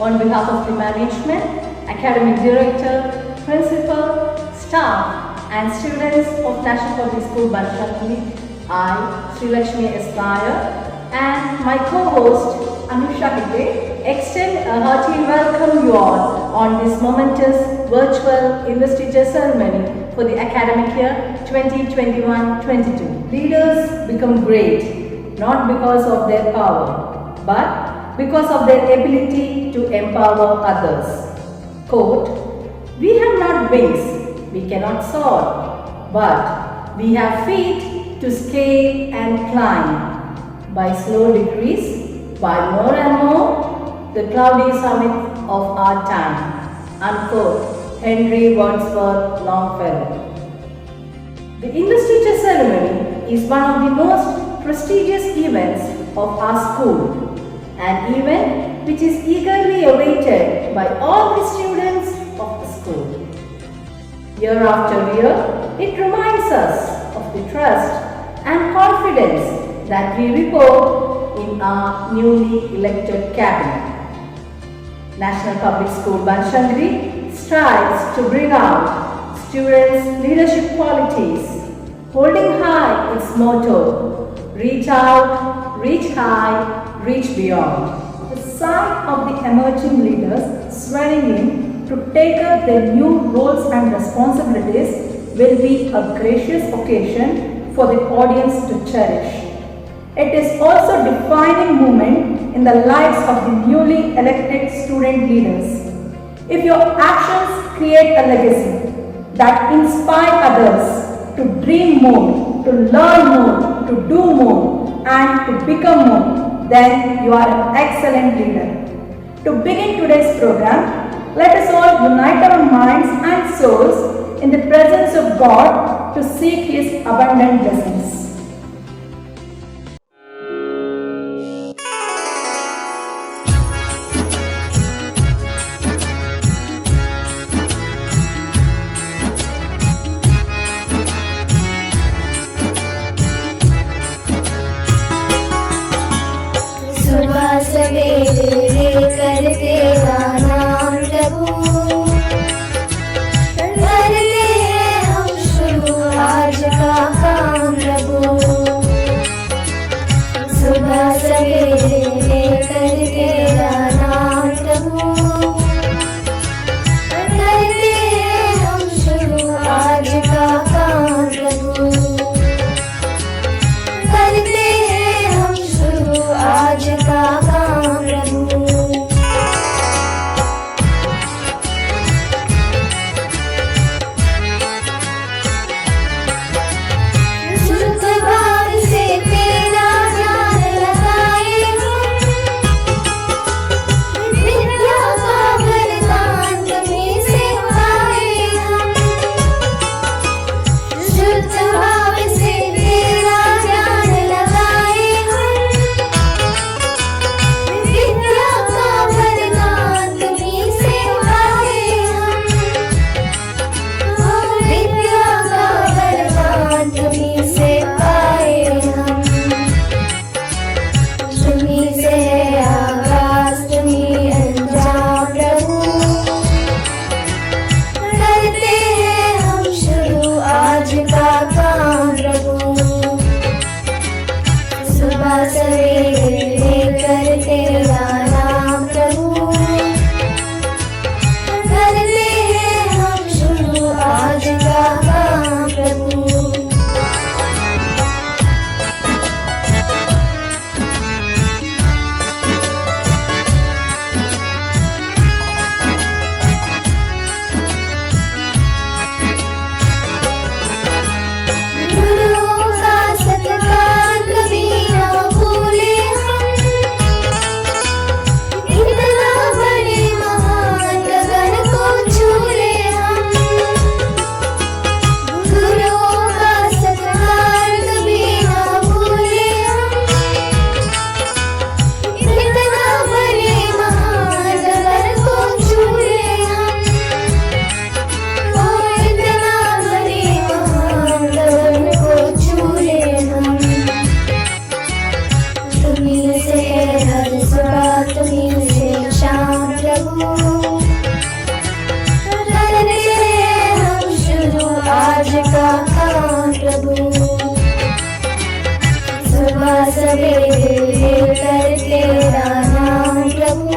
on behalf of the management, academic director, principal, staff and students of National Public School Banashankari, I, Sri Lakshmi Esquire, and my co-host Anusha Hegde extend a hearty welcome you all on this momentous virtual investiture ceremony for the academic year 2021-22. Leaders become great not because of their power, but because of their ability to empower others. Quote, "We have not wings, we cannot soar, but we have feet to scale and climb. By slow degrees, by more and more, the cloudy summit of our time." Unquote. Henry Wadsworth Longfellow. The investiture ceremony is one of the most prestigious events of our school, an event which is eagerly awaited by all the students of the school. Year after year, it reminds us of the trust and confidence that we repose in our newly elected cabinet. National Public School Banashankari strives to bring out students' leadership qualities, holding high its motto, "Reach out, reach high, reach beyond." The sight of the emerging leaders swearing in to take up their new roles and responsibilities will be a gracious occasion for the audience to cherish. It is also a defining moment in the lives of the newly elected student leaders. If your actions create a legacy that inspires others to dream more, to learn more, to do more, and to become more, then you are an excellent leader. To begin today's program, let us all unite our minds and souls in the presence of God to seek His abundant blessings. सुबह सवेरे कर तेरा नाम प्रभु, करते हैं हम शुरू आज का काम प्रभु। सुबह सवेरे कर तेरा नाम प्रभु, करते हैं हम शुरू आज का काम प्रभु। करते हैं हम शुरू आज का काम प्रभु। तेरा नाम प्रभु।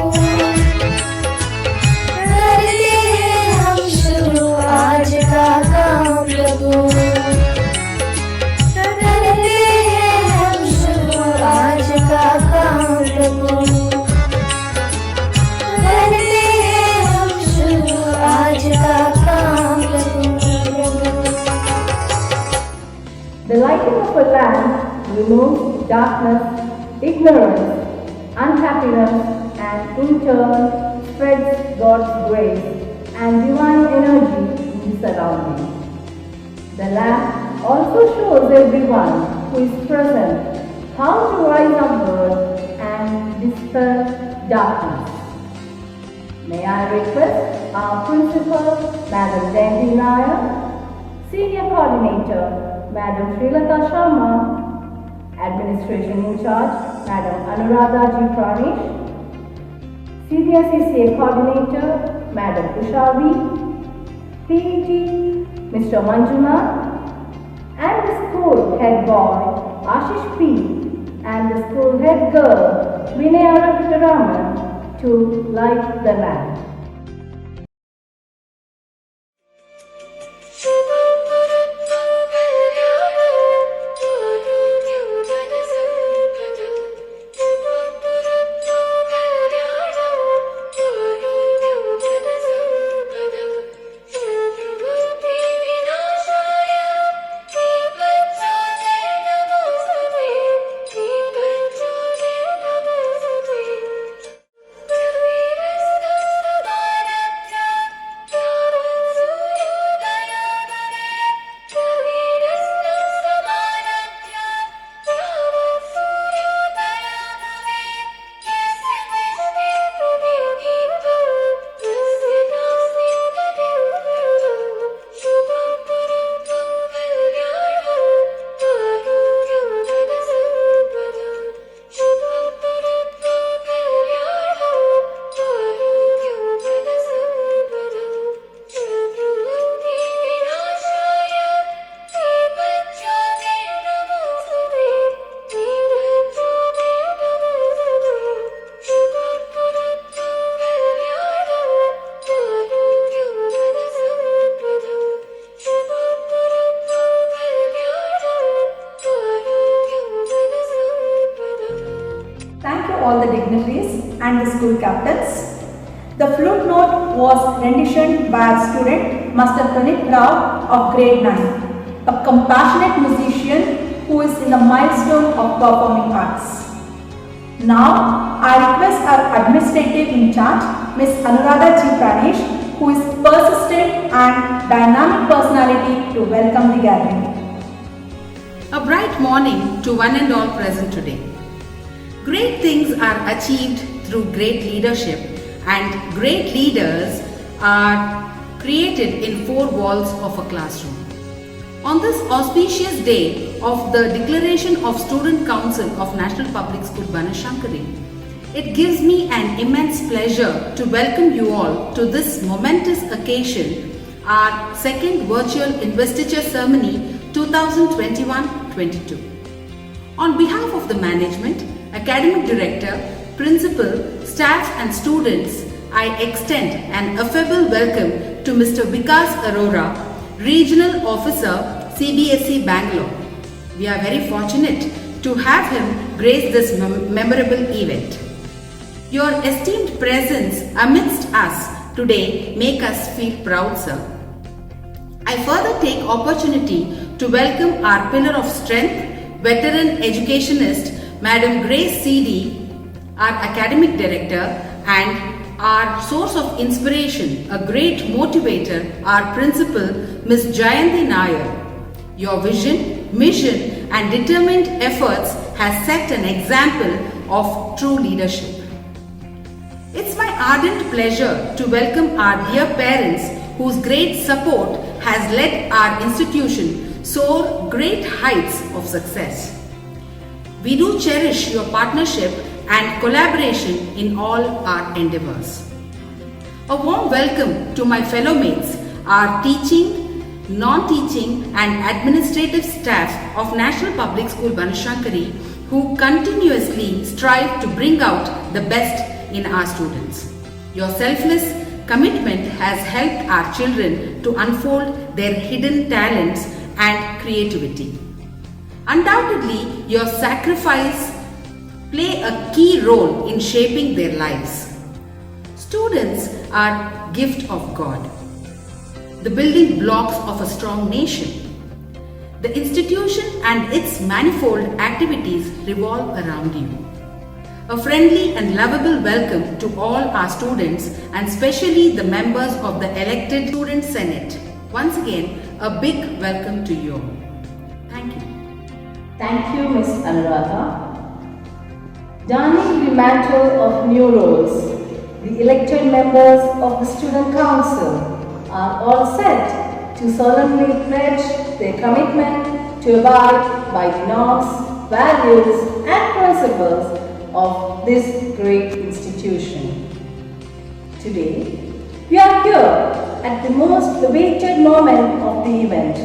करते हैं हम शुरू आज का काम प्रभु। करते हैं हम शुरू आज का काम प्रभु। करते हैं हम शुरू आज का काम प्रभु। The lighting of a lamp removes darkness, ignorance, unhappiness, and in turn spreads God's grace and divine energy in the surroundings. The lamp also shows everyone who is present how to rise upward and dispel darkness. May I request our Principal, Madam Jayanti Nair, Senior Coordinator, Madam Srilata Sharma, Administration in charge, Madam Anuradha G. Pranish, Senior CCA Coordinator, Madam Ushavi, PET, Mr. Manjunath, and the school head boy, Ashish P, and the school head girl, Vinaya Raman, to light the lamp. All the dignitaries and the school captains. The flute note was renditioned by our student Master Pranit Rao of grade 9, a compassionate musician who is in the milestone of performing arts. Now I request our administrative in charge Ms. Anuradha G. Pranish, who is persistent and dynamic personality, to welcome the gathering. A bright morning to one and all present today. Great things are achieved through great leadership, and great leaders are created in four walls of a classroom. On this auspicious day of the declaration of Student Council of National Public School Banashankari, it gives me an immense pleasure to welcome you all to this momentous occasion, our second virtual investiture ceremony 2021-22. On behalf of the management, academic director, principal, staff and students, I extend an affable welcome to Mr. Vikas Arora, Regional Officer, CBSE Bangalore. We are very fortunate to have him grace this memorable event. Your esteemed presence amidst us today make us feel proud, sir. I further take opportunity to welcome our pillar of strength, veteran educationist, Madam Grace C.D., our academic director, and our source of inspiration, a great motivator, our principal, Ms. Jayanti Nair. Your vision, mission, and determined efforts has set an example of true leadership. It's my ardent pleasure to welcome our dear parents whose great support has led our institution soar great heights of success. We do cherish your partnership and collaboration in all our endeavors. A warm welcome to my fellow mates, our teaching, non-teaching and administrative staff of National Public School Banashankari, who continuously strive to bring out the best in our students. Your selfless commitment has helped our children to unfold their hidden talents and creativity. Undoubtedly, your sacrifice play a key role in shaping their lives. Students are gift of God, the building blocks of a strong nation. The institution and its manifold activities revolve around you. A friendly and lovable welcome to all our students and especially the members of the elected Student Senate. Once again, a big welcome to you. Thank you. Thank you, Ms. Anuradha. Donning the mantle of new roles, the elected members of the Student Council are all set to solemnly pledge their commitment to abide by the norms, values and principles of this great institution. Today, we are here at the most awaited moment of the event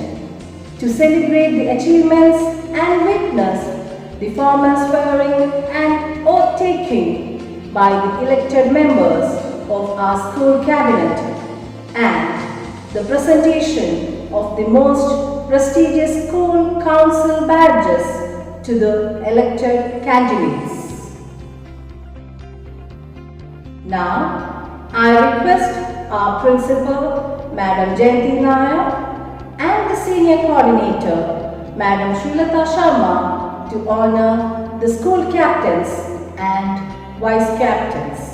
to celebrate the achievements and witness the formal swearing and oath-taking by the elected members of our school cabinet and the presentation of the most prestigious school council badges to the elected candidates. Now, I request our principal, Madam Jayanti Nair, and the senior coordinator, Madam Srilata Sharma, to honor the school captains and vice captains.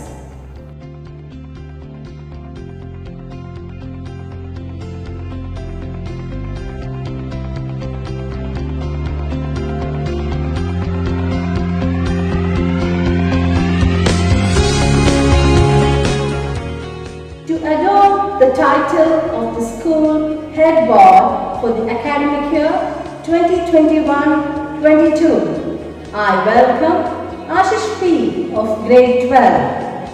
To adopt the title of the school head boy for the academic year 2021-22, I welcome Ashish P. of grade 12.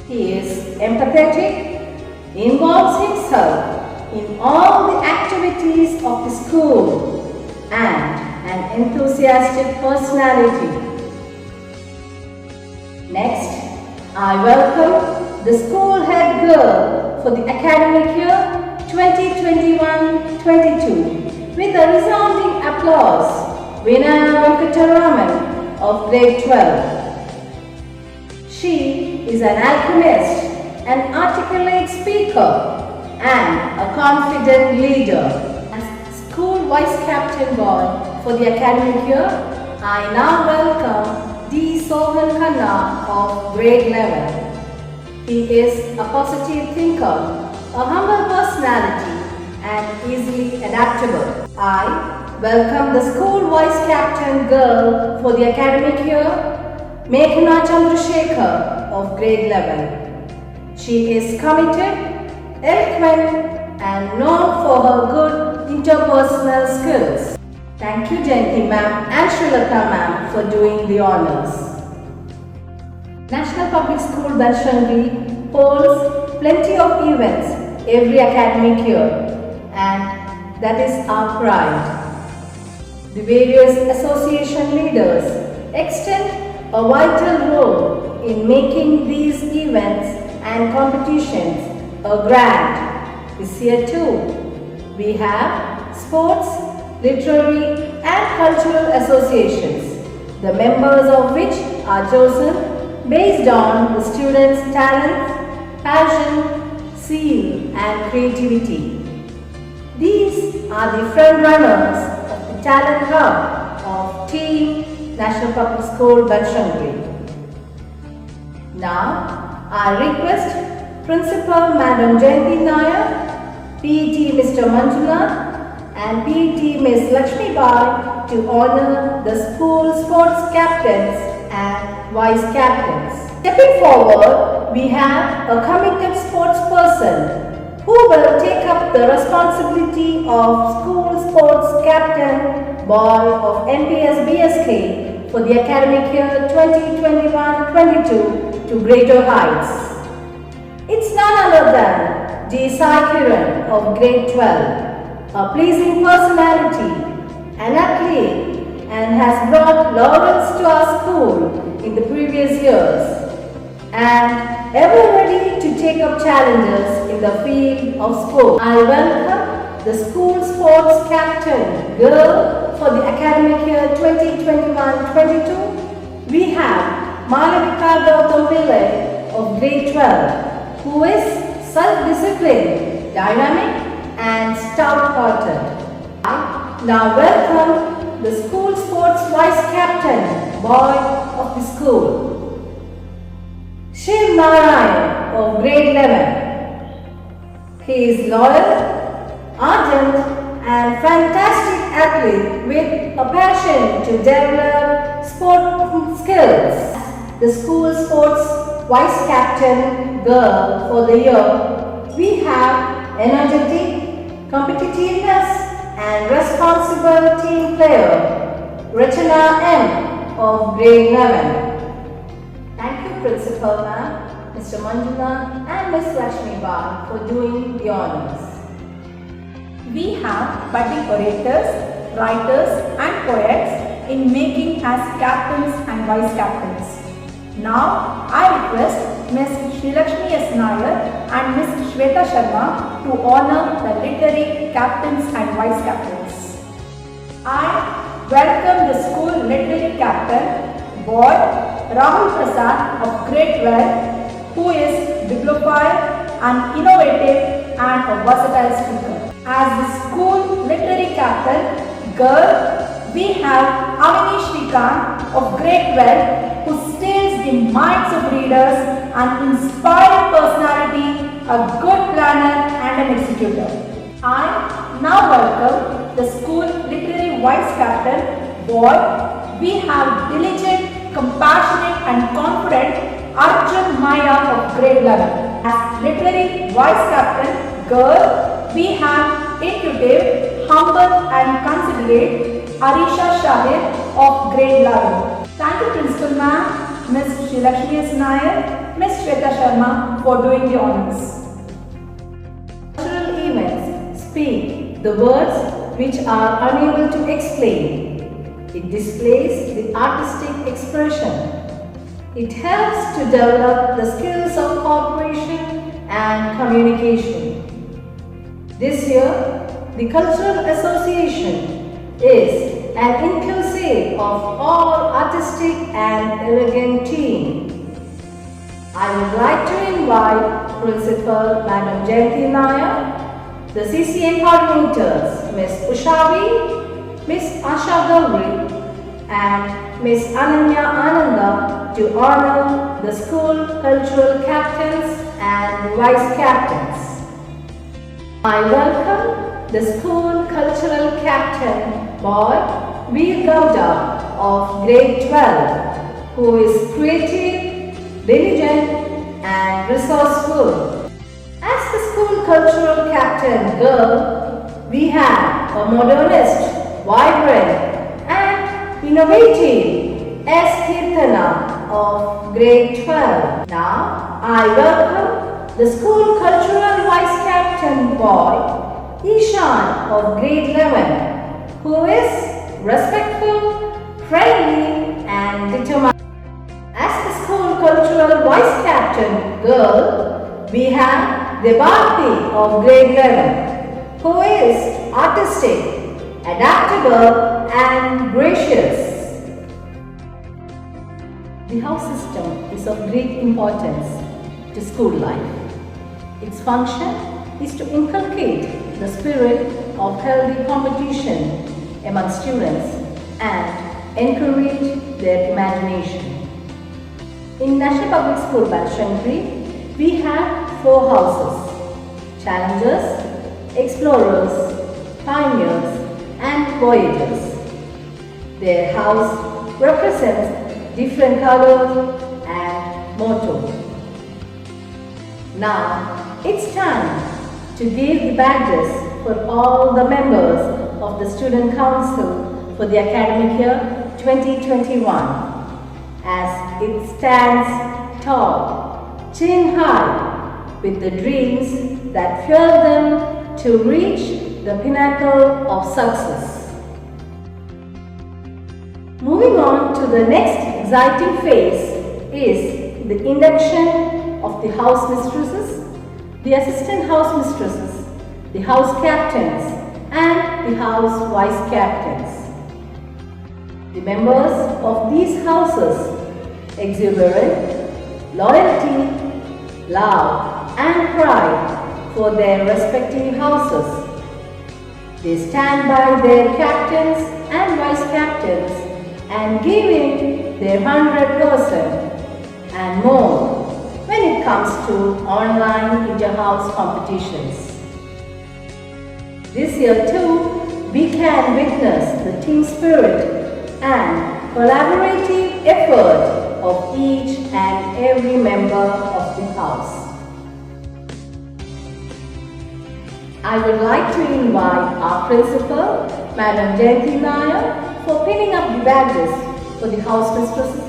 He is empathetic, involves himself in all the activities of the school and an enthusiastic personality. Next, I welcome the school head girl for the academic year 2021-22 with a resounding applause, Vinaya Venkataraman of grade 12. She is an alchemist, an articulate speaker and a confident leader. As school vice captain boy for the academic year, I now welcome D. Sohan Khanna of grade 11. He is a positive thinker, a humble personality and easily adaptable. I welcome the school vice captain girl for the academic year, Meghna Chandrasekhar of grade 11. She is committed, eloquent and known for her good interpersonal skills. Thank you Jayanti ma'am and Srilata ma'am for doing the honors. National Public School Banshangi holds plenty of events every academic year and that is our pride. The various association leaders extend a vital role in making these events and competitions a grand. This year too, we have sports, literary and cultural associations, the members of which are chosen based on the students' talent, passion, zeal and creativity. These are the front runners of the talent hub of Team National Public School Banshangi. Now, I request Principal Madam Jayanti Nair, PET Mr. Manjula and PET Ms. Lakshmi Bai to honor the school sports captains and vice captains. Stepping forward, we have a committed sports person who will take up the responsibility of school sports captain boy of NPS BSK for the academic year 2021-22 to greater heights. It's none other than J. Sai Kiran of grade 12, a pleasing personality, an athlete and has brought laurels to our school in the previous years and ever ready to take up challenges in the field of sport. I welcome the school sports captain girl for the academic year 2021-22. We have Malavika Gautam Pillai of grade 12, who is self-disciplined, dynamic and stout-hearted. I now welcome the school sports vice captain, boy of the school, Shiv Narayan of grade 11. He is loyal, ardent and fantastic athlete with a passion to develop sport skills. The school sports vice captain girl for the year, we have energetic, competitiveness and responsible team player, Rachana M of grade 11. Thank you Principal Ma'am, Mr. Manjula and Ms. Lakshmi Bai for doing the honors. We have budding orators, writers and poets in making as captains and vice captains. Now I request Ms. Srilakshmi S. Nair and Ms. Shweta Sharma to honor the literary captains and vice captains. I welcome the school literary captain, boy Rahul Prasad of grade 12, who is bibliophile and innovative and a versatile speaker. As the school literary captain girl, we have Avini Shrikant of grade 12, who steals the minds of readers and inspiring personality, a good planner and an executor. I now welcome the school literary vice captain boy. We have diligent, compassionate and confident Arjun Maya of grade 11. As literary vice captain girl, we have intuitive, humble and considerate Arisha Shahid of grade 11. Thank you Principal Ma'am, Ms. Srilakshmi S. Nair, Ms. Shweta Sharma for doing the honors. Cultural events speak the words which are unable to explain. It displays the artistic expression. It helps to develop the skills of cooperation and communication. This year, the Cultural Association is an inclusive of all artistic and elegant team. I would like to invite Principal Madam Jayanti Nair, the CCA coordinators Ms. Ushavi, Ms. Asha Gauri and Ms. Ananya Ananda to honor the school cultural captains and vice captains. I welcome the school cultural captain boy Veer Gowda of grade 12, who is creative, diligent and resourceful. As the school cultural captain girl, we have a modernist, vibrant and innovative S. Kirtana of grade 12. Now I welcome the school cultural vice captain boy Ishan of grade 11, who is respectful, friendly and determined. As the school cultural vice captain girl, we have Debarti of grade 11, who is artistic, adaptable and gracious. The house system is of great importance to school life. Its function is to inculcate the spirit of healthy competition among students and encourage their imagination. In National Public School Banshankari, we have 4 houses: challengers, explorers, pioneers and voyagers. Their house represents different colors and motto. Now it's time to give the badges for all the members of the Student Council for the academic year 2021, as it stands tall, chin high, with the dreams that fuel them to reach the pinnacle of success. Moving on to the next exciting phase is the induction of the house mistresses, the assistant house mistresses, the house captains and the house vice captains. The members of these houses exuberant loyalty, love and pride for their respective houses. They stand by their captains and vice captains and give in their 100% and more when it comes to online inter-house competitions. This year too, we can witness the team spirit and collaborative effort of each and every member of the house. I would like to invite our principal, Madam Jayanti Nair, for pinning up the badges for the house mistresses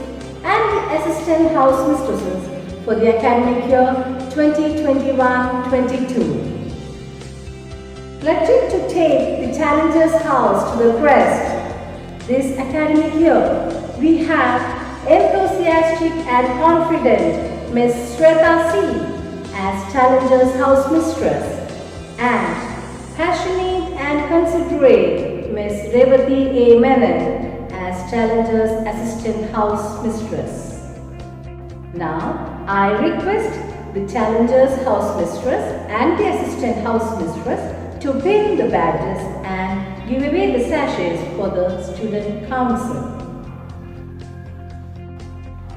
and the assistant house mistresses for the academic year 2021-22. Pledging to take the Challengers House to the crest this academic year, we have enthusiastic and confident Ms. Shweta C. as Challengers House Mistress and passionate and considerate Ms. Revati A. Menon as Challengers Assistant House Mistress. Now, I request the Challengers House Mistress and the Assistant House Mistress to pin the badges and give away the sachets for the Student Council.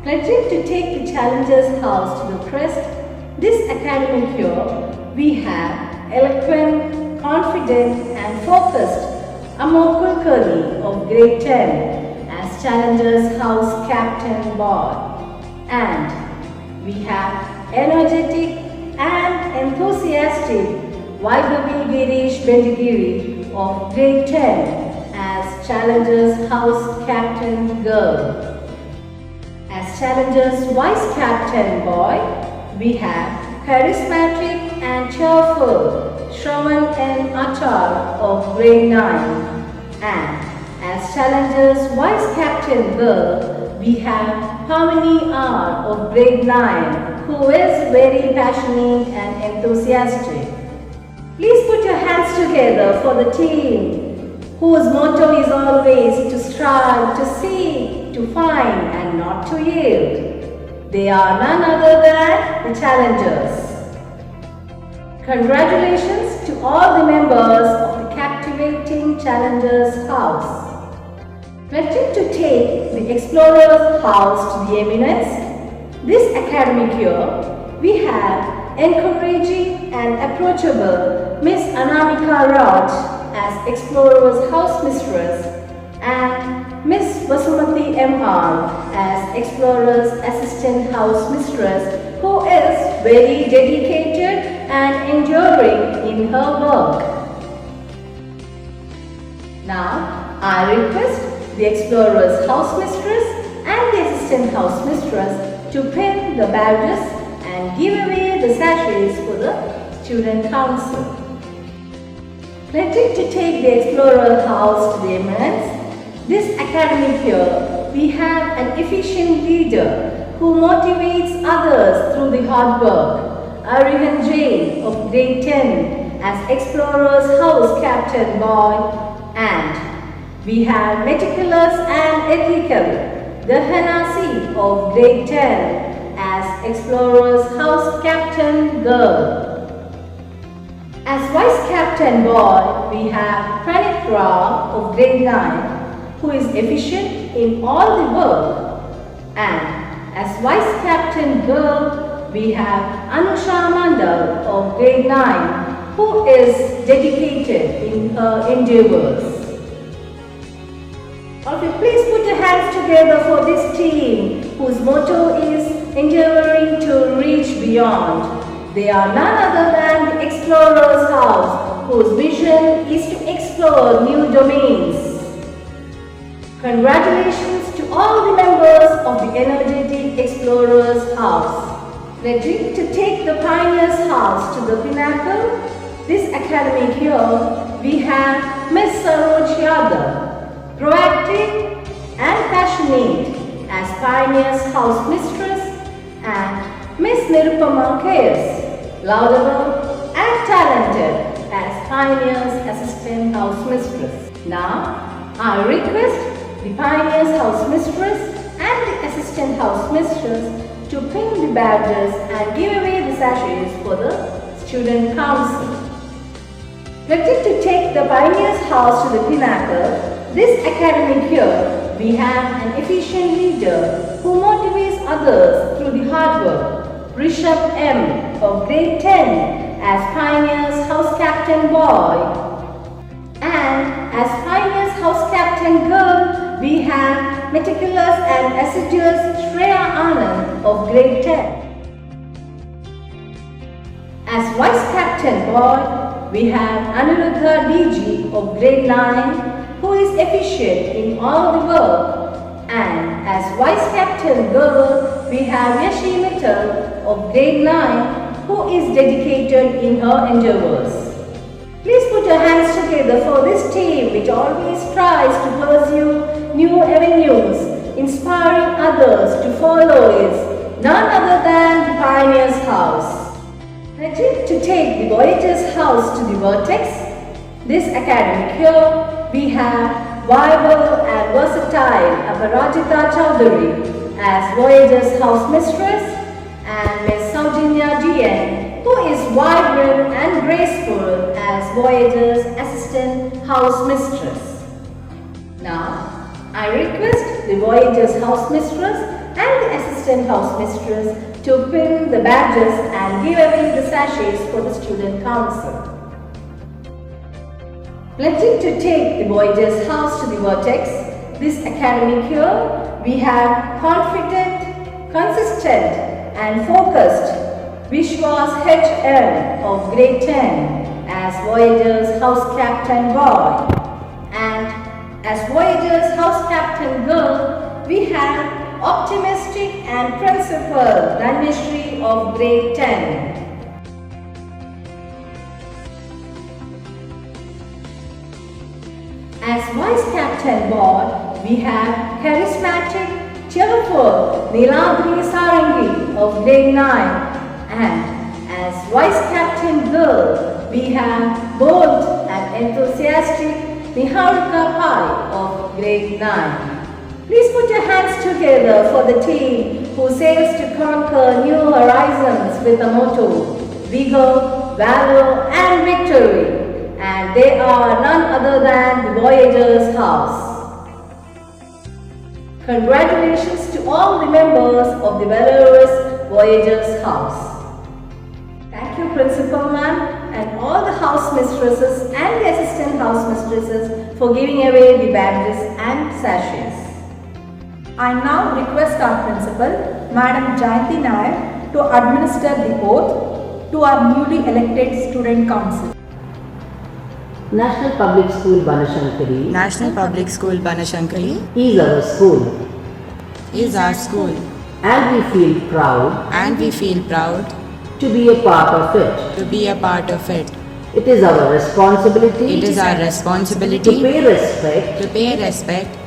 Pledging to take the Challengers House to the crest this academic year, we have eloquent, confident and focused Amol Kulkarni of Grade 10 as Challengers House Captain Board, and we have energetic and enthusiastic Vaibhavi Girish Bendigiri of Grade 10 as Challengers House Captain Girl. As Challengers Vice Captain Boy, we have charismatic and cheerful Shravan N. Achar of Grade 9, and as Challengers Vice Captain Girl, we have Harmony R. of Grade 9, who is very passionate and enthusiastic. Please put your hands together for the team, whose motto is always to strive, to seek, to find and not to yield. They are none other than the Challengers. Congratulations to all the members of the captivating Challengers House. Pledging to take the Explorers House to the eminence, this academic year we have encouraging and approachable Miss Anamika Raj as Explorers House Mistress and Miss Vasumati M.R. as Explorers Assistant House Mistress, who is very dedicated and enduring in her work. Now, I request the Explorers House Mistress and the Assistant House Mistress to pin the badges and give away the sachets for the Student Council. Pledging to take the Explorer House to the eminence, this academic year we have an efficient leader who motivates others through the hard work, Arihan Jain of Grade 10 as Explorers House Captain Boy, and we have meticulous and ethical Dahana C of Grade 10 as Explorers House Captain Girl. As Vice Captain Boy, we have Pranit Rao of Grade 9, who is efficient in all the work. And as Vice Captain Girl, we have Anusha Mandal of Grade 9, who is dedicated in her endeavors. Okay, please put your hands together for this team, whose motto is endeavoring to reach beyond. They are none other than the Explorers House, whose vision is to explore new domains. Congratulations to all the members of the energetic Explorers House. Pledging to take the Pioneers House to the pinnacle, this academic year we have Ms. Saroj Yadav, proactive and passionate as Pioneer's house mistress, and Miss Nirupama K.S., laudable and talented as Pioneer's assistant house mistress. Now, I request the Pioneer's house mistress and the assistant house mistress to pin the badges and give away the sachets for the student council. Pledging to take the Pioneer's house to the pinnacle, this academic year we have an efficient leader who motivates others through the hard work. Rishabh M. of grade 10 as Pioneer's house captain boy. And as Pioneer's house captain girl, we have meticulous and assiduous Shreya Anand of grade 10. As vice captain boy, we have Anuruddha DG of grade 9, who is efficient in all the work. And as vice captain girl, we have Yashi Mittal of grade 9, who is dedicated in her endeavors. Please put your hands together for this team which always tries to pursue new avenues, inspiring others to follow is none other than the Pioneer's House. Pledging to take the Voyager's House to the vertex, this academic year we have viable and versatile Aparajita Chowdhury as Voyager's House Mistress and Ms. Saujinya DN, who is vibrant and graceful as Voyager's Assistant House Mistress. Now, I request the Voyager's House Mistress and the Assistant House Mistress to pin the badges and give away the sachets for the Student Council. Pledging to take the Voyager's House to the vertex, this academic year we have confident, consistent and focused Vishwas H.M. of grade 10 as Voyager's house captain boy, and as Voyager's house captain girl we have optimistic and principled Dhanashri of grade 10. As vice captain boy we have charismatic, cheerful Niladri Sarangi of grade 9, and as vice captain girl we have bold and enthusiastic Niharika Pai of grade 9. Please put your hands together for the team who sails to conquer new horizons with the motto Vigor, Valor and Victory, and they are none other than the Voyager's House. Congratulations to all the members of the valorous Voyager's House. Thank you, Principal Ma'am, and all the house mistresses and the assistant house mistresses for giving away the badges and sachets. I now request our principal, Madam Jayanti Nair, to administer the oath to our newly elected student council. National Public School Banashankari National Public School Banashankari is our school, is our school, and we feel proud to be a part of it. to be a part of it. It is our responsibility It is our to responsibility pay to pay respect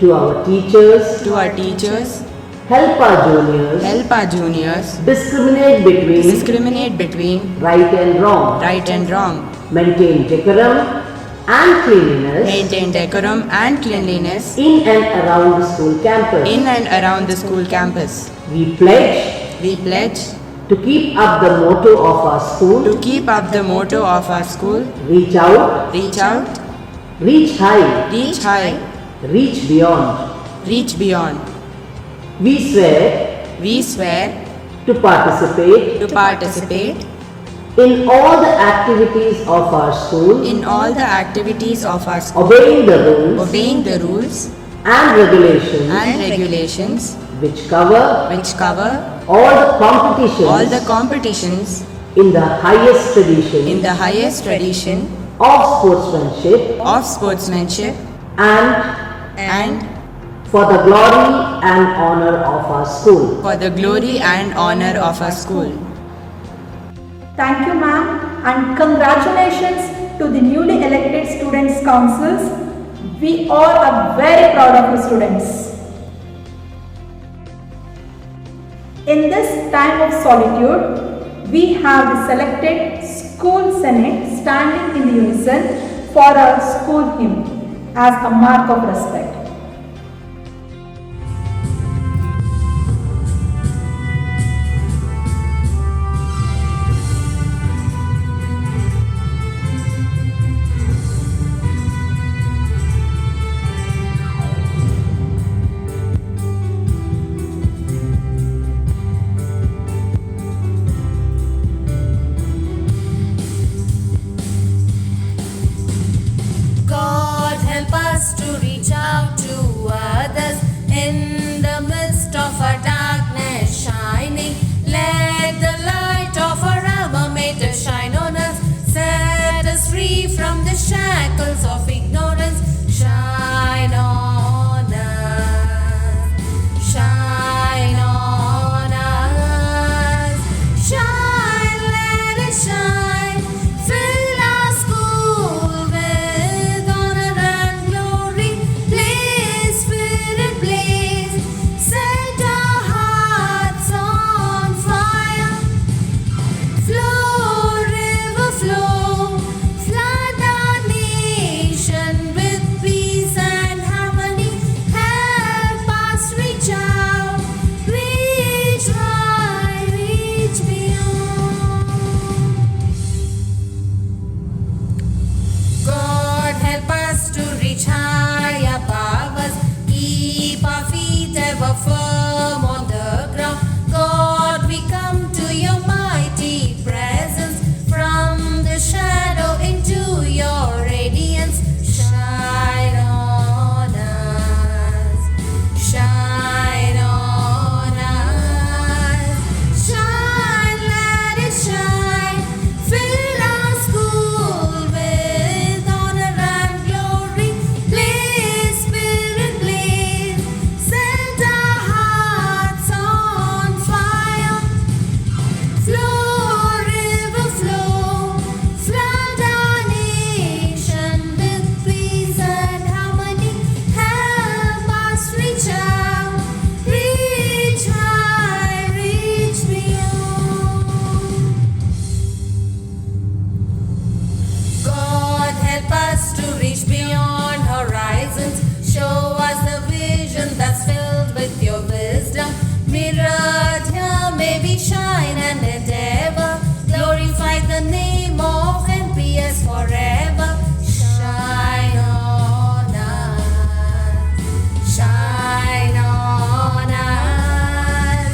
to our teachers, to our teachers, help our juniors, help our juniors, discriminate between right and wrong, right and wrong, maintain decorum and cleanliness maintain decorum and cleanliness in and around the school campus. in and around the school campus. We pledge We pledge to keep up the motto of our school, to keep up the motto of our school, reach out, reach out, reach high, reach high, reach beyond. reach beyond. We swear We to participate in all the activities of our school, in all the activities of our school, obeying the rules and and regulations which cover which cover all the all the competitions in the highest in the highest tradition of sportsmanship and for the glory and honor of our school. for the glory and honor of our school. Thank you, ma'am, and congratulations to the newly elected students' councils. We all are very proud of you students. In this time of solitude, we have selected School Senate standing in the unison for a school hymn as a mark of respect. God help us to reach out to others in the midst of our darkness shining. Let the light of our alma mater shine on us. Set us free from the shackles of ignorance. Shine on us. Shine on us. Shine, let it shine. Fill our school with honor and glory. Blaze, Spirit, blaze. Set our hearts on fire. Flow, river, flow. Flood our nation with peace and harmony. Help us reach out. Reach high, reach beyond. God help us to reach high above us. Keep our feet ever firm on the ground. God, we come to your mighty presence. From the shadow into your radiance. Shine on us. Shine on us. Shine, let it shine. Fill our school with honor and glory. Blaze, Spirit, blaze. Set our hearts on fire. Flow, river, flow. Flood our nation with peace and harmony. Help us reach out. Reach high, reach beyond. God help us to reach beyond horizons. Show us the vision that's filled with your wisdom. Mirrored here may we shine and endeavor. Glorify the name of NPS forever. Shine on us. Shine on us.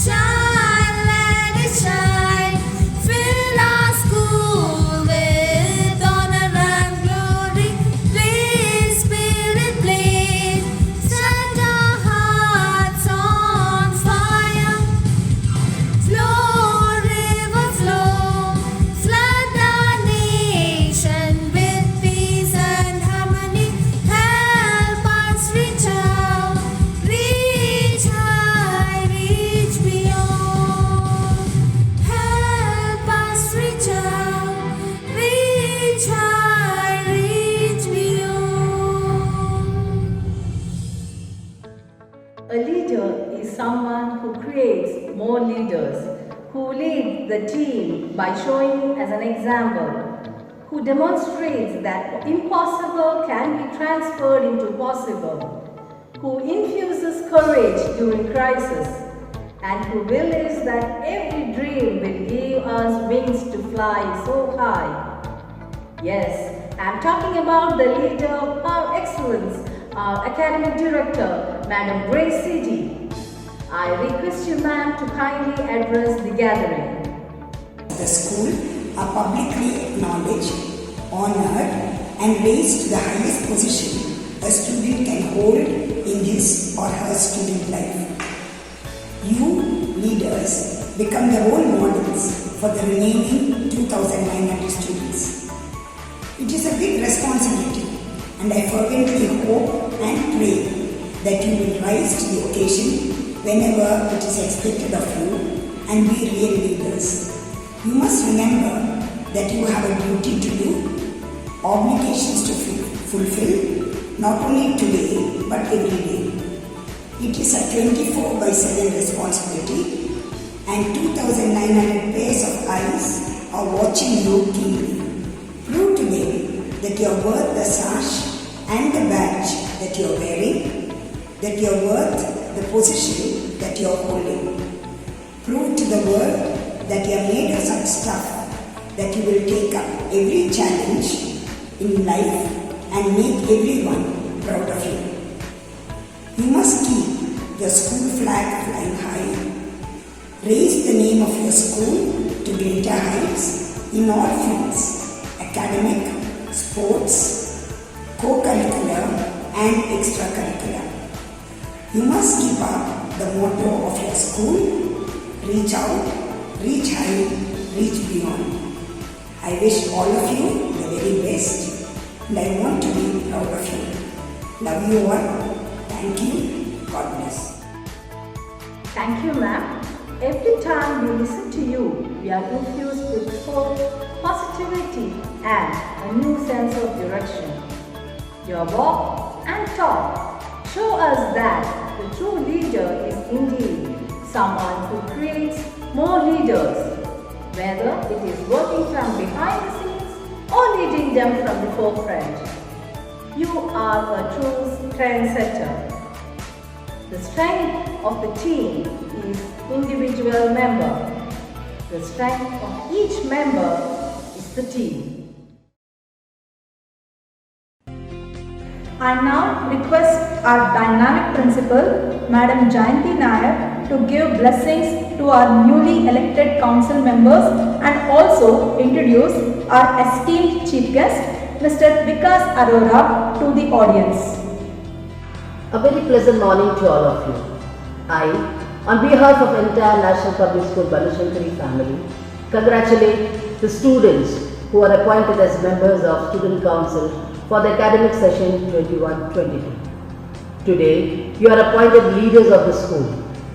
Shine, let it shine. Fill our school with honor and glory. Blaze, Spirit, blaze. Set our hearts on fire. Flow, river, flow. Flood our nation with peace and harmony. Help us reach out. Reach high, reach beyond. Help us reach out. Reach high, reach beyond. A leader is someone who creates more leaders, who leads the team by showing as an example, who demonstrates that impossible can be transferred into possible, who infuses courage during crisis, and who believes that every dream will give us wings to fly so high. Yes, I'm talking about the leader of our excellence, our academic director, Madam Grace C.G. I request you, ma'am, to kindly address the gathering. The school are publicly acknowledged, honored, and raised to the highest position a student can hold in his or her student life. You, leaders, become the role models for the remaining 2,900 students. It is a big responsibility, and I fervently hope and pray that you will rise to the occasion whenever it is expected of you and be real leaders. You must remember that you have a duty to do, obligations to fulfill, not only today but every day. It is a 24/7 responsibility, and 2,900 pairs of eyes are watching you keenly. Prove today that you are worth the sash and the badge that you are wearing, that you are worth the position that you are holding. Prove to the world that you are made of such stuff that you will take up every challenge in life and make everyone proud of you. You must keep your school flag flying high. Raise the name of your school to greater heights in all fields: academic, sports, co-curricular and extracurricular. You must keep up the motto of your school: reach out, reach high, reach beyond. I wish all of you the very best, and I want to be proud of you. Love you all. Thank you. God bless. Thank you, ma'am. Every time we listen to you, we are infused with hope, positivity, and a new sense of direction. Your walk and talk show us that the true leader is indeed someone who creates more leaders, whether it is working from behind the scenes or leading them from the forefront. You are a true trendsetter. The strength of the team is individual member. The strength of each member is the team. I now request our dynamic principal, Madam Jayanti Nair, to give blessings to our newly elected council members and also introduce our esteemed chief guest, Mr. Vikas Arora, to the audience. A very pleasant morning to all of you. I, on behalf of entire National Public School Banashankari family, congratulate the students who are appointed as members of Student Council for the academic session 21-22. Today, you are appointed leaders of the school,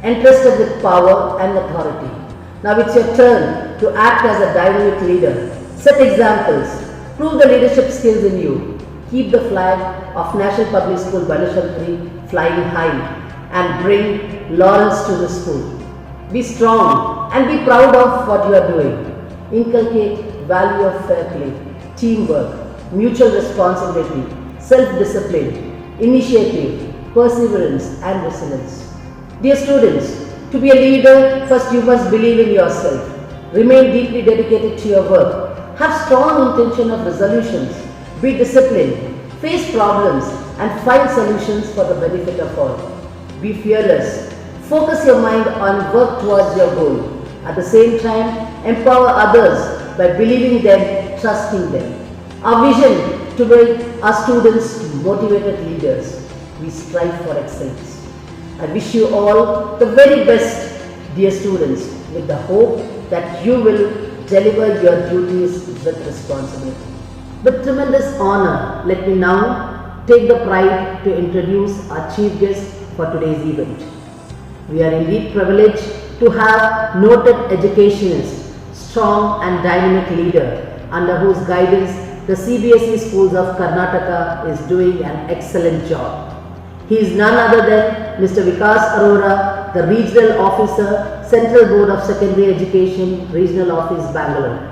entrusted with power and authority. Now it's your turn to act as a dynamic leader. Set examples, prove the leadership skills in you. Keep the flag of National Public School Banashankari flying high and bring laurels to the school. Be strong and be proud of what you are doing. Inculcate value of fair play, teamwork, mutual responsibility, self-discipline, initiative, perseverance and resilience. Dear students, to be a leader, first you must believe in yourself. Remain deeply dedicated to your work. Have strong intention of resolutions. Be disciplined, face problems and find solutions for the benefit of all. Be fearless, focus your mind on work towards your goal. At the same time, empower others by believing them, trusting them. Our vision to make our students motivated leaders. We strive for excellence. I wish you all the very best, dear students, with the hope that you will deliver your duties with responsibility. With tremendous honor, let me now take the pride to introduce our chief guest for today's event. We are indeed privileged to have noted educationist, strong and dynamic leader under whose guidance the CBSE schools of Karnataka is doing an excellent job. He is none other than Mr. Vikas Arora, the Regional Officer, Central Board of Secondary Education, Regional Office, Bangalore.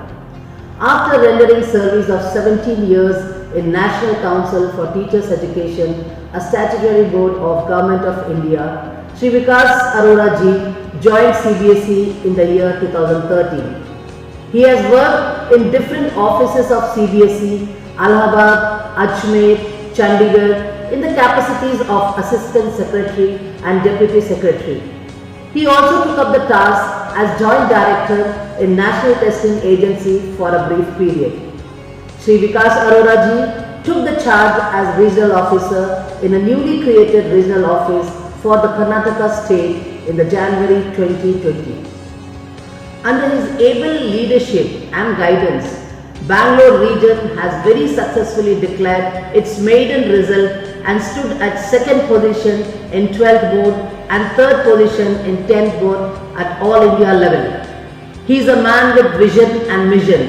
After rendering service of 17 years in National Council for Teachers Education, a statutory board of Government of India, Shri Vikas Arora ji joined CBSE in the year 2013. He has worked in different offices of CBSE, Allahabad, Ajmer, Chandigarh in the capacities of Assistant Secretary and Deputy Secretary. He also took up the task as Joint Director in National Testing Agency for a brief period. Shri Vikas Arora ji took the charge as Regional Officer in a newly created Regional Office for the Karnataka State in the January 2020. Under his able leadership and guidance, Bangalore region has very successfully declared its maiden result and stood at second position in 12th board and third position in 10th board at all India level. He is a man with vision and mission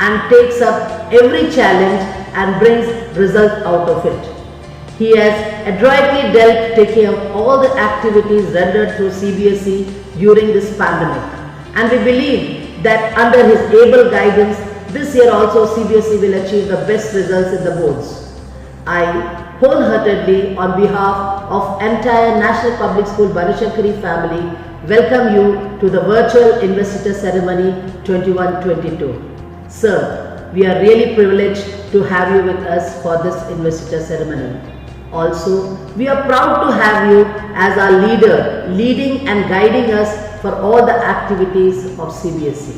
and takes up every challenge and brings result out of it. He has adroitly dealt taking up all the activities rendered through CBSE during this pandemic, and we believe that under his able guidance, this year also CBSE will achieve the best results in the boards. I wholeheartedly, on behalf of entire National Public School Banashankari family, welcome you to the virtual investiture ceremony 21-22. Sir, we are really privileged to have you with us for this investiture ceremony. Also, we are proud to have you as our leader, leading and guiding us for all the activities of CBSE.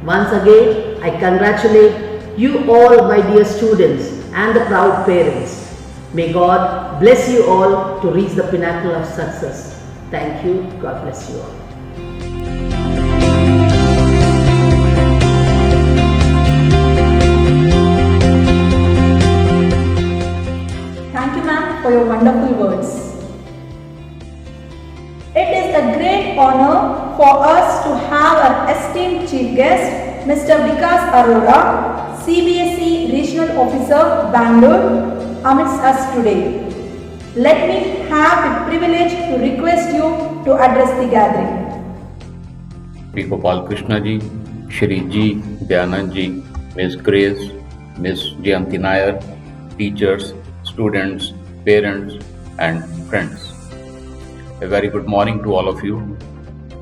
Once again, I congratulate you all, my dear students and the proud parents. May God bless you all to reach the pinnacle of success. Thank you. God bless you all. Thank you, ma'am, for your wonderful words. It is a great honor for us to have our esteemed chief guest, Mr. Vikas Arora, CBSE Regional Officer, Bangalore, amidst us today. Let me have the privilege to request you to address the gathering. P. Gopal Krishna ji, Shri G. Dyanand ji, Ms. Grace, Ms. Jayanti Nair, teachers, students, parents and friends. A very good morning to all of you.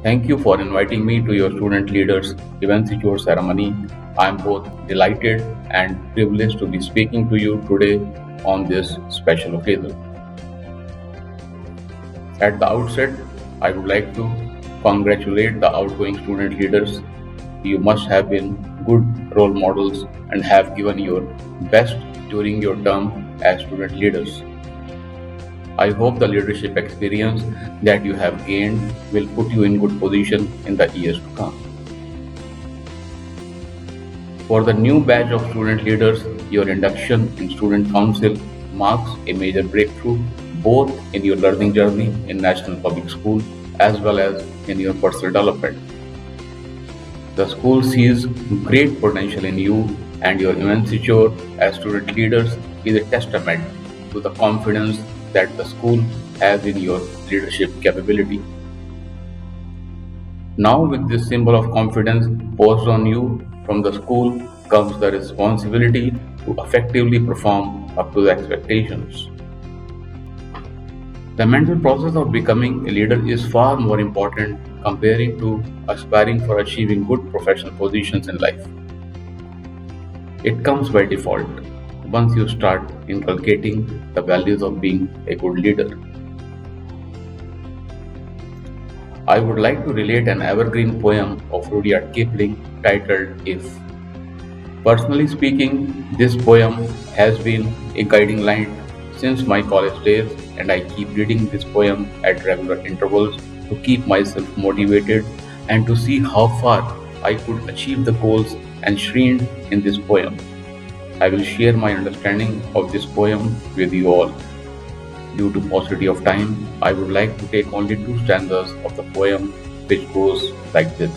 Thank you for inviting me to your student leaders investiture ceremony. I am both delighted and privileged to be speaking to you today on this special occasion. At the outset, I would like to congratulate the outgoing student leaders. You must have been good role models and have given your best during your term as student leaders. I hope the leadership experience that you have gained will put you in good position in the years to come. For the new batch of student leaders, your induction in Student Council marks a major breakthrough both in your learning journey in National Public School as well as in your personal development. The school sees great potential in you, and your investiture as student leaders is a testament to the confidence that the school has in your leadership capability. Now, with this symbol of confidence posed on you from the school comes the responsibility to effectively perform up to the expectations. The mental process of becoming a leader is far more important comparing to aspiring for achieving good professional positions in life. It comes by default once you start inculcating the values of being a good leader. I would like to relate an evergreen poem of Rudyard Kipling titled If. Personally speaking, this poem has been a guiding light since my college days, and I keep reading this poem at regular intervals to keep myself motivated and to see how far I could achieve the goals enshrined in this poem. I will share my understanding of this poem with you all. Due to paucity of time, I would like to take only 2 stanzas of the poem, which goes like this.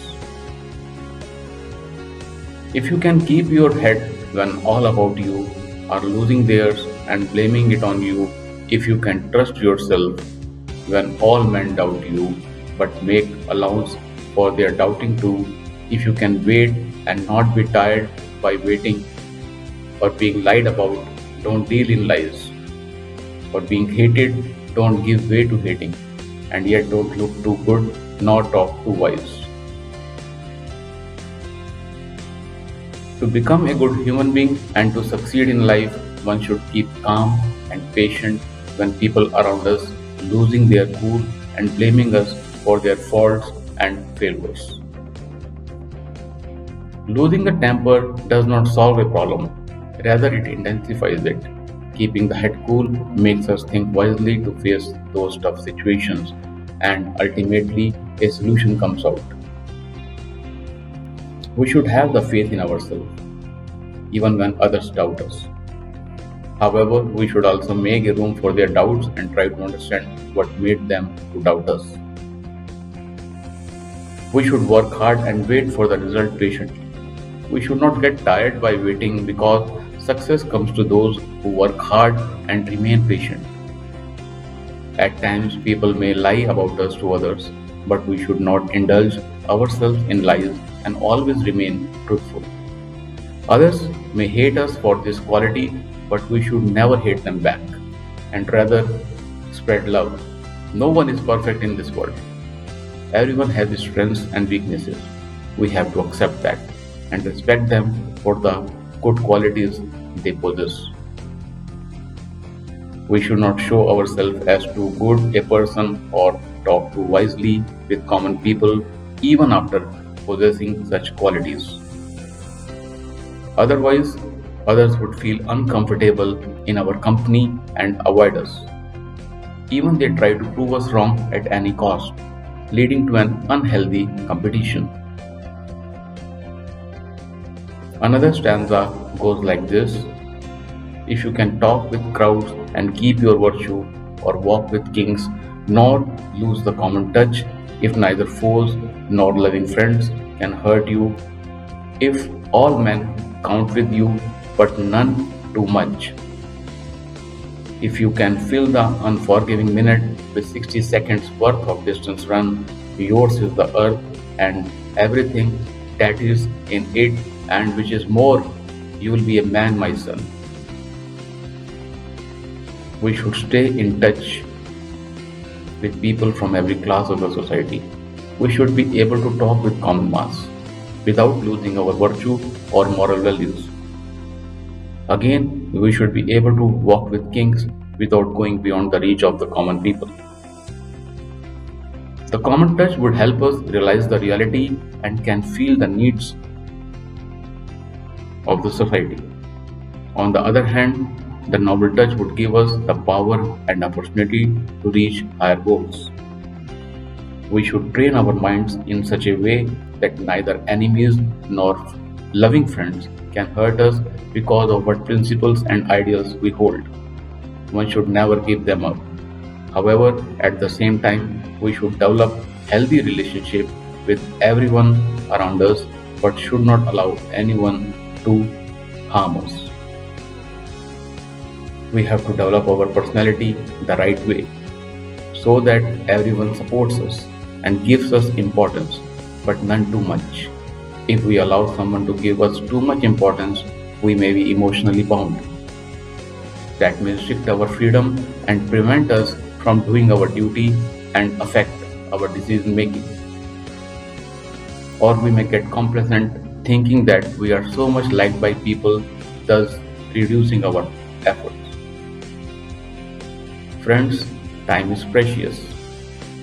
If you can keep your head when all about you are losing theirs and blaming it on you, if you can trust yourself when all men doubt you, but make allowance for their doubting too, if you can wait and not be tired by waiting or being lied about, don't deal in lies. For being hated, don't give way to hating, and yet don't look too good nor talk too wise. To become a good human being and to succeed in life, one should keep calm and patient when people around us losing their cool and blaming us for their faults and failures. Losing a temper does not solve a problem, rather it intensifies it. Keeping the head cool makes us think wisely to face those tough situations, and ultimately a solution comes out. We should have the faith in ourselves, even when others doubt us. However, we should also make a room for their doubts and try to understand what made them to doubt us. We should work hard and wait for the result patiently. We should not get tired by waiting because Success comes to those who work hard and remain patient. At times, people may lie about us to others, but we should not indulge ourselves in lies and always remain truthful. Others may hate us for this quality, but we should never hate them back and rather spread love. No one is perfect in this world. Everyone has his strengths and weaknesses. We have to accept that and respect them for the good qualities they possess. We should not show ourselves as too good a person or talk too wisely with common people even after possessing such qualities. Otherwise, others would feel uncomfortable in our company and avoid us. Even they try to prove us wrong at any cost, leading to an unhealthy competition. Another stanza goes like this: if you can talk with crowds and keep your virtue, or walk with kings, nor lose the common touch, if neither foes nor loving friends can hurt you, if all men count with you, but none too much. If you can fill the unforgiving minute with 60 seconds worth of distance run, yours is the earth and everything that is in it, and which is more, you will be a man, my son. We should stay in touch with people from every class of the society. We should be able to talk with common mass without losing our virtue or moral values. Again, we should be able to walk with kings without going beyond the reach of the common people. The common touch would help us realize the reality and can feel the needs of the society. On the other hand, the noble touch would give us the power and opportunity to reach higher goals. We should train our minds in such a way that neither enemies nor loving friends can hurt us because of what principles and ideals we hold. One should never give them up. However, at the same time, we should develop healthy relationship with everyone around us, but should not allow anyone to harm us. We have to develop our personality the right way so that everyone supports us and gives us importance, but none too much. If we allow someone to give us too much importance, we may be emotionally bound. That may restrict our freedom and prevent us from doing our duty and affect our decision making. Or we may get complacent thinking that we are so much liked by people, thus reducing our efforts. Friends, time is precious.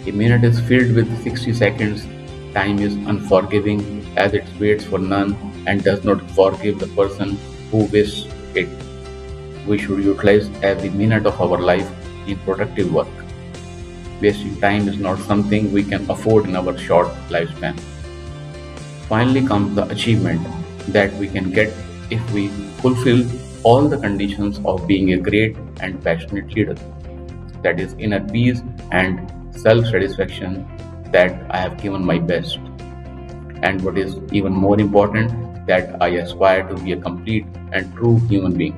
A minute is filled with 60 seconds. Time is unforgiving as it waits for none and does not forgive the person who wastes it. We should utilize every minute of our life in productive work. Wasting time is not something we can afford in our short lifespan. Finally comes the achievement that we can get if we fulfill all the conditions of being a great and passionate leader. That is inner peace and self-satisfaction that I have given my best. And what is even more important, that I aspire to be a complete and true human being.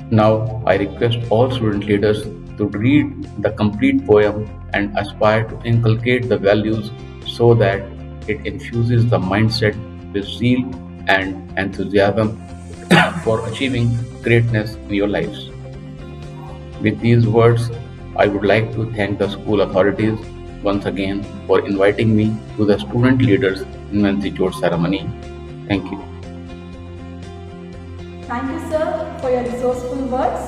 Now I request all student leaders to read the complete poem and aspire to inculcate the values so that it infuses the mindset with zeal and enthusiasm for achieving greatness in your lives. With these words, I would like to thank the school authorities once again for inviting me to the Student Leaders Inventory George ceremony. Thank you. Thank you, sir, for your resourceful words.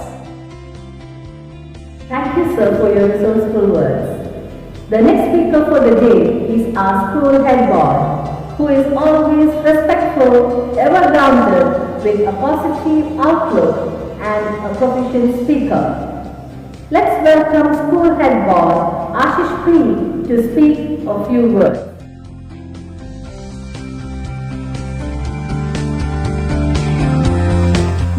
Thank you, sir, for your resourceful words. The next speaker for the day is our school head boy, who is always respectful, ever grounded, with a positive outlook and a proficient speaker. Let's welcome school head boy Ashish P to speak a few words.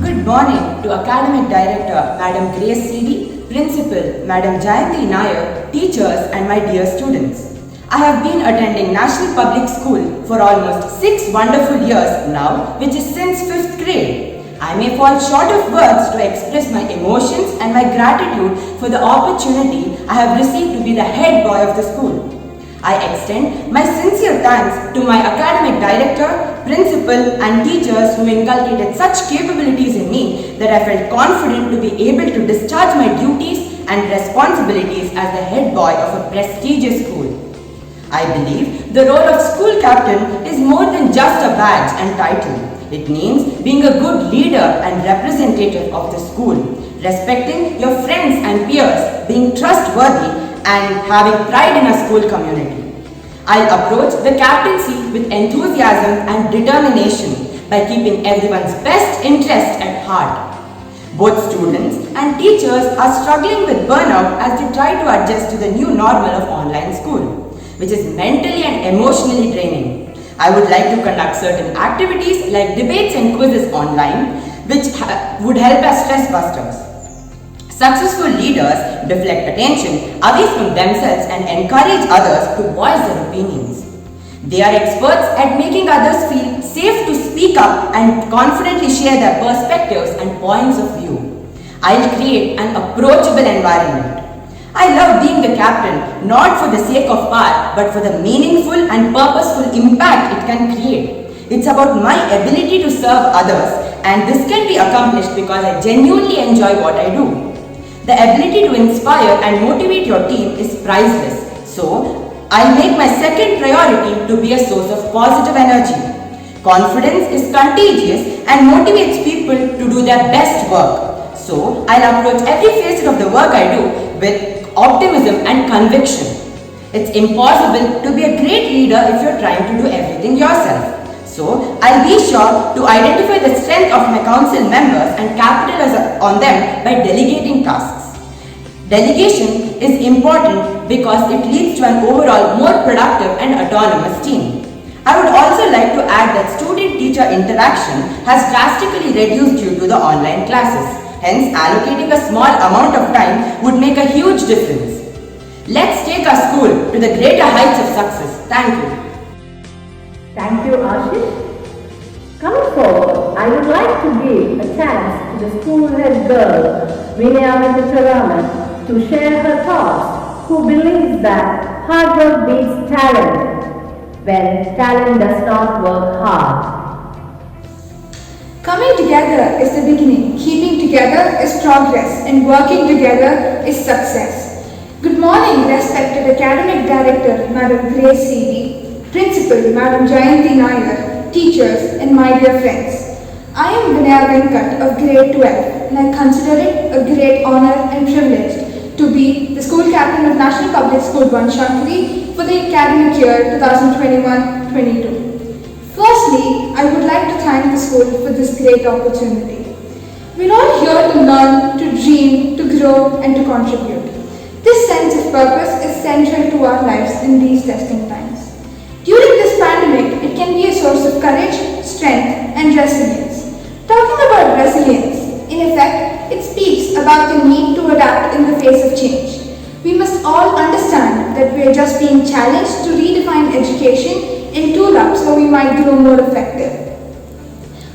Good morning to Academic Director Madam Grace C.D., Principal Madam Jayanti Nair, teachers and my dear students. I have been attending National Public School for almost 6 wonderful years now, which is since 5th grade. I may fall short of words to express my emotions and my gratitude for the opportunity I have received to be the head boy of the school. I extend my sincere thanks to my academic director, principal and teachers who inculcated such capabilities in me that I felt confident to be able to discharge my duties and responsibilities as the head boy of a prestigious school. I believe the role of school captain is more than just a badge and title. It means being a good leader and representative of the school, respecting your friends and peers, being trustworthy and having pride in a school community. I'll approach the captaincy with enthusiasm and determination by keeping everyone's best interest at heart. Both students and teachers are struggling with burnout as they try to adjust to the new normal of online school, which is mentally and emotionally draining. I would like to conduct certain activities like debates and quizzes online, which would help as stress busters. Successful leaders deflect attention away from themselves and encourage others to voice their opinions. They are experts at making others feel safe to speak up and confidently share their perspectives and points of view. I'll create an approachable environment. I love being the captain, not for the sake of power, but for the meaningful and purposeful impact it can create. It's about my ability to serve others, and this can be accomplished because I genuinely enjoy what I do. The ability to inspire and motivate your team is priceless, so I'll make my second priority to be a source of positive energy. Confidence is contagious and motivates people to do their best work. So I'll approach every facet of the work I do with optimism and conviction. It's impossible to be a great leader if you're trying to do everything yourself. So I'll be sure to identify the strength of my council members and capitalize on them by delegating tasks. Delegation is important because it leads to an overall more productive and autonomous team. I would also like to add that student-teacher interaction has drastically reduced due to the online classes. Hence, allocating a small amount of time would make a huge difference. Let's take our school to the greater heights of success. Thank you. Thank you, Ashish. Coming forward, I would like to give a chance to the school head girl, Vinaya Venkataraman, to share her thoughts, who believes that hard work beats talent when talent does not work hard. Coming together is the beginning, keeping together is progress, and working together is success. Good morning, respected Academic Director, Madam Grace C.D., Principal, Madam Jayanti Nair, teachers, and my dear friends. I am Vinaya Venkat of Grade 12, and I consider it a great honor and privilege to be the School Captain of National Public School Banashankari for the academic year 2021-22. Firstly, I would like to thank the school for this great opportunity. We're all here to learn, to dream, to grow and to contribute. This sense of purpose is central to our lives in these testing times. During this pandemic, it can be a source of courage, strength and resilience. Talking about resilience, in effect, it speaks about the need to adapt in the face of change. We must all understand that we are just being challenged to redefine education in tool up so we might grow more effective.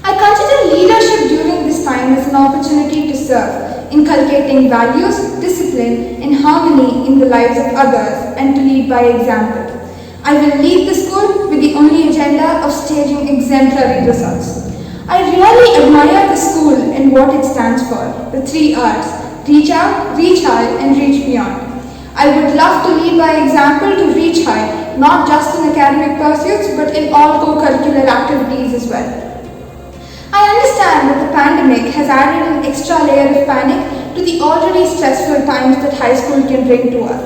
I consider leadership during this time as an opportunity to serve, inculcating values, discipline, and harmony in the lives of others and to lead by example. I will lead the school with the only agenda of staging exemplary results. I really admire the school and what it stands for, the 3 R's, reach out, reach high, and reach beyond. I would love to lead by example to reach high, not just in academic pursuits, but in all co-curricular activities as well. I understand that the pandemic has added an extra layer of panic to the already stressful times that high school can bring to us.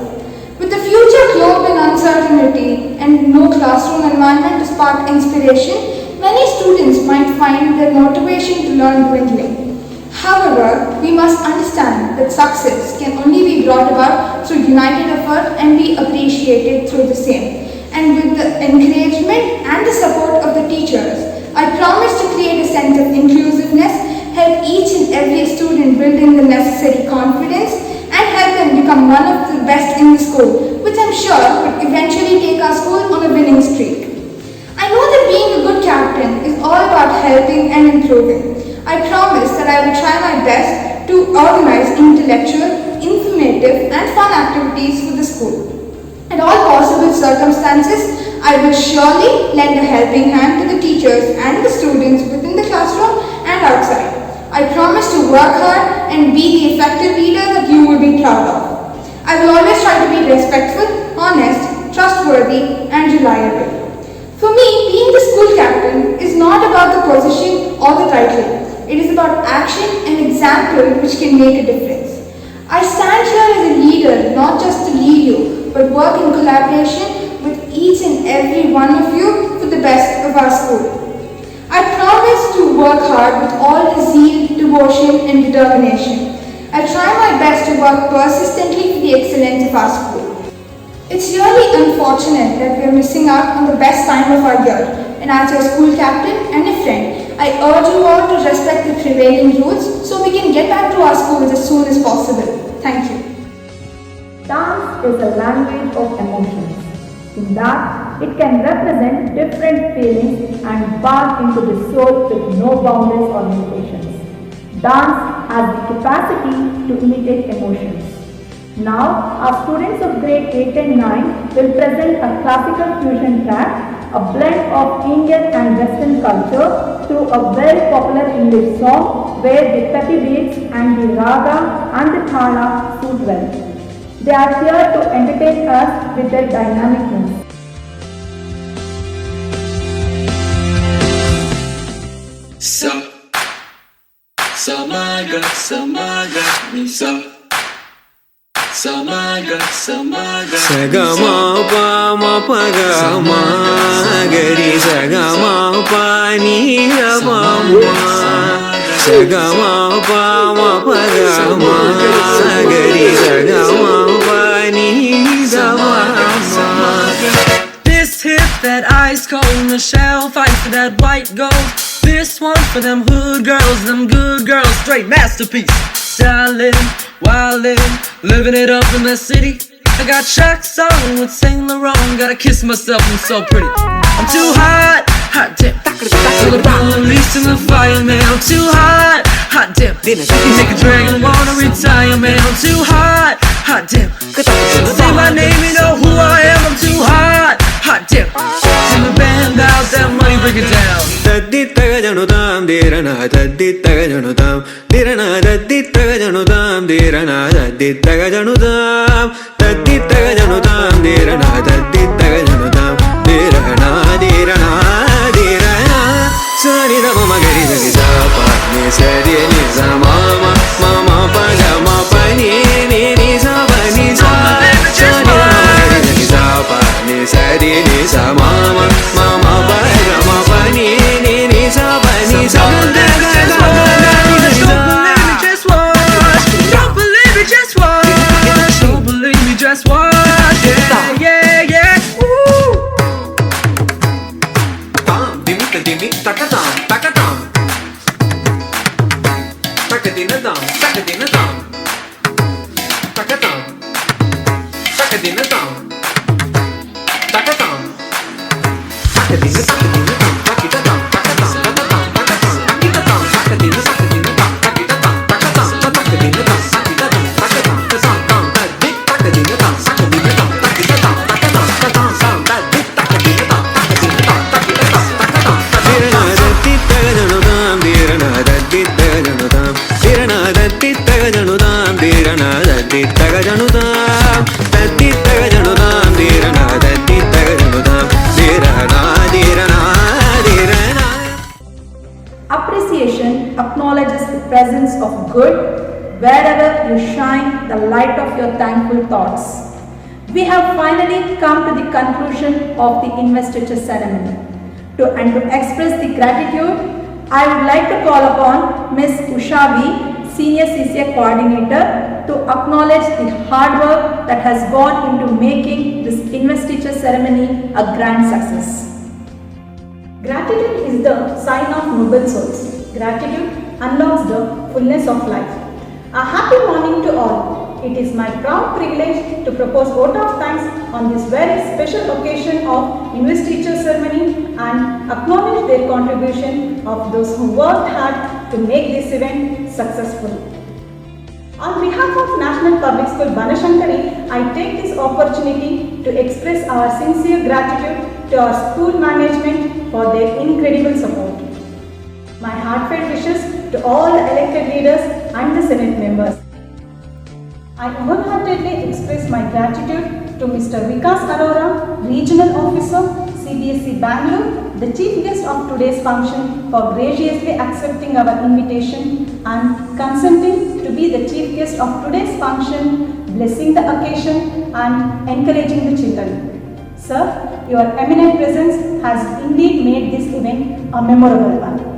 With the future globe in uncertainty and no classroom environment to spark inspiration, many students might find their motivation to learn dwindling. However, we must understand that success can only be brought about through united effort and be appreciated through the same. And with the encouragement and the support of the teachers, I promise to create a sense of inclusiveness, help each and every student build in the necessary confidence, and help them become one of the best in the school, which I'm sure would eventually take our school on a winning streak. I know that being a good captain is all about helping and improving. I promise that I will try my best to organize intellectual, informative and fun activities for the school. At all possible circumstances, I will surely lend a helping hand to the teachers and the students within the classroom and outside. I promise to work hard and be the effective leader that you will be proud of. I will always try to be respectful, honest, trustworthy and reliable. For me, being the school captain is not about the position or the title. It is about action and example which can make a difference. I stand here as a leader not just to lead you, but work in collaboration with each and every one of you for the best of our school. I promise to work hard with all the zeal, devotion and determination. I try my best to work persistently for the excellence of our school. It's really unfortunate that we are missing out on the best time of our year, and as your school captain and a friend, I urge you all to respect the prevailing rules so we can get back to our schools as soon as possible. Thank you. Dance is a language of emotions. In that, it can represent different feelings and bark into the soul with no boundaries or limitations. Dance has the capacity to imitate emotions. Now, our students of grade 8 and 9 will present a classical fusion track, a blend of Indian and Western culture through a very popular English song where the peppy beats and the raga and the thala suit well. They are here to entertain us with their dynamicness. Samaga, Misa. Samaga, Sagama pa ma pa ga ma gari sagama pa ni ga ma sagama pa ma pa ga ma gari sagama pa ni ga ma. This hit that ice cold Michelle fight for that white gold. This one for them hood girls, them good girls, straight masterpiece. Stylin', wildin', living it up in the city. I got Chuck's on with Saint Laurent. Gotta kiss myself, I'm so pretty. I'm too hot, hot damn. So the police and the fireman. I'm too hot, hot damn. You can take a drag and wanna retire, man. I'm too hot, hot damn. Say my name, you know who I am. I'm too hot, hot damn. Sing the band out, that money, break it down. Taddittaga janutam dirana taddittaga janutam dirana taddittaga janutam dirana taddittaga janutam taddittaga janutam dirana taddittaga janutam dirana dirana dirana sari da mama gari da sa pa ni sari ni sa mama mama pa ga ma pa ni ni sa pa ni sa sari da mama gari da sa pa ni sari ni sa mama mama pa ga ma pa ni Just watch, yeah, yeah, yeah. Woo! Tam, dimmi, takatam, takatam. Takadina tam, takadina tam. Takatam, takadina tam. Takatam, takadina tam, takita tam, takatam, takatam, takatam, takita tam, takadina, takadina tam, takita tam, takatam, takadina tam, takita tam, takatam, tasam tam, tadik, takadina tam, takadina tam, takita tam, takatam, tasam tam, tadik, takadina tam, takadina tam, takita tam, takatam, dirana daddittaga janutam, dirana daddittaga janutam, dirana daddittaga janutam, dirana daddittaga janutam, daddittaga janutam, dirana daddittaga janutam, dirana dirana dirana. Appreciation acknowledges the presence of good. Wherever you shine the light of your thankful thoughts. We have finally come to the conclusion of the investiture ceremony. To express the gratitude, I would like to call upon Ms. Usha V, Senior CCA Coordinator, to acknowledge the hard work that has gone into making this investiture ceremony a grand success. Gratitude is the sign of noble souls. Gratitude unlocks the fullness of life. A happy morning to all. it is my proud privilege to propose vote of thanks on this very special occasion of investiture ceremony and acknowledge their contribution of those who worked hard to make this event successful. On behalf of National Public School Banashankari, I take this opportunity to express our sincere gratitude to our school management for their incredible support. My heartfelt wishes to all the elected leaders and the Senate members. I wholeheartedly express my gratitude to Mr. Vikas Arora, Regional Officer, CBSE Bangalore, the chief guest of today's function, for graciously accepting our invitation and consenting to be the chief guest of today's function, blessing the occasion and encouraging the children. Sir, your eminent presence has indeed made this event a memorable one.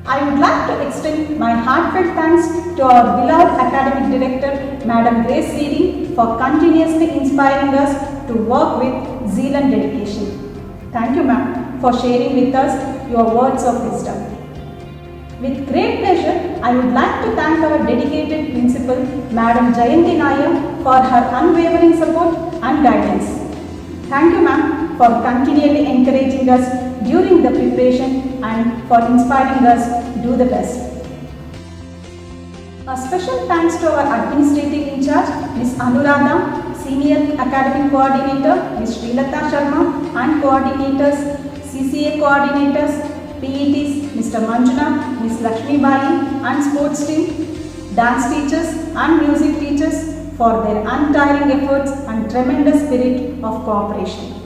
I would like to extend my heartfelt thanks to our beloved Academic Director, Madam Grace Seedy, for continuously inspiring us to work with zeal and dedication. Thank you, ma'am, for sharing with us your words of wisdom. With great pleasure, I would like to thank our dedicated principal, Madam Jayanti Nair, for her unwavering support and guidance. Thank you, ma'am, for continually encouraging us during the preparation and for inspiring us to do the best. A special thanks to our administrative in charge, Ms. Anuradha, Senior Academic Coordinator, Ms. Srilata Sharma, and coordinators, CCA coordinators, PETs, Mr. Manjuna, Ms. Lakshmi Bai, and sports team, dance teachers and music teachers for their untiring efforts and tremendous spirit of cooperation.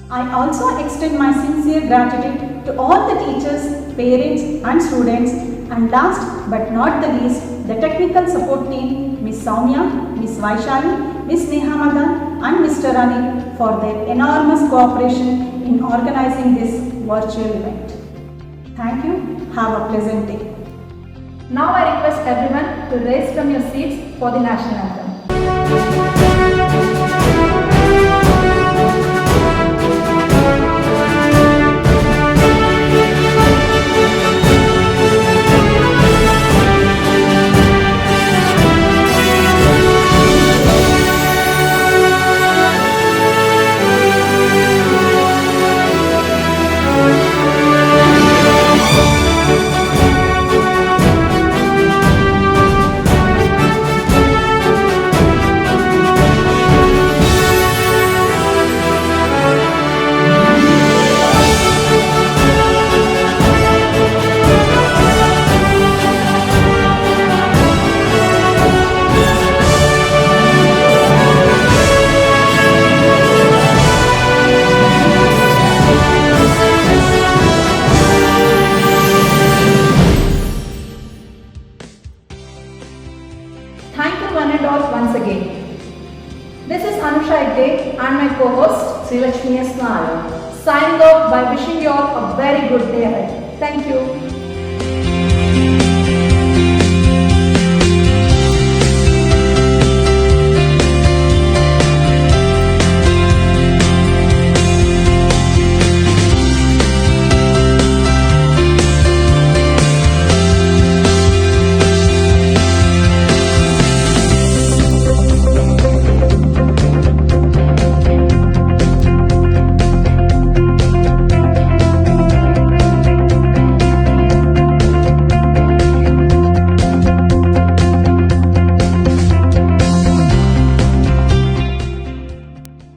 I also extend my sincere gratitude to all the teachers, parents and students, and last but not the least, the technical support team, Ms. Soumya, Ms. Vaishali, Ms. Neha Madan and Mr. Ali for their enormous cooperation in organizing this virtual event. Thank you. Have a pleasant day. Now I request everyone to rise from your seats for the national anthem. Thank you one and all once again. This is Anusha Egde and my co-host Sri Lakshmi S. Nair, signing off by wishing you all a very good day ahead. Thank you.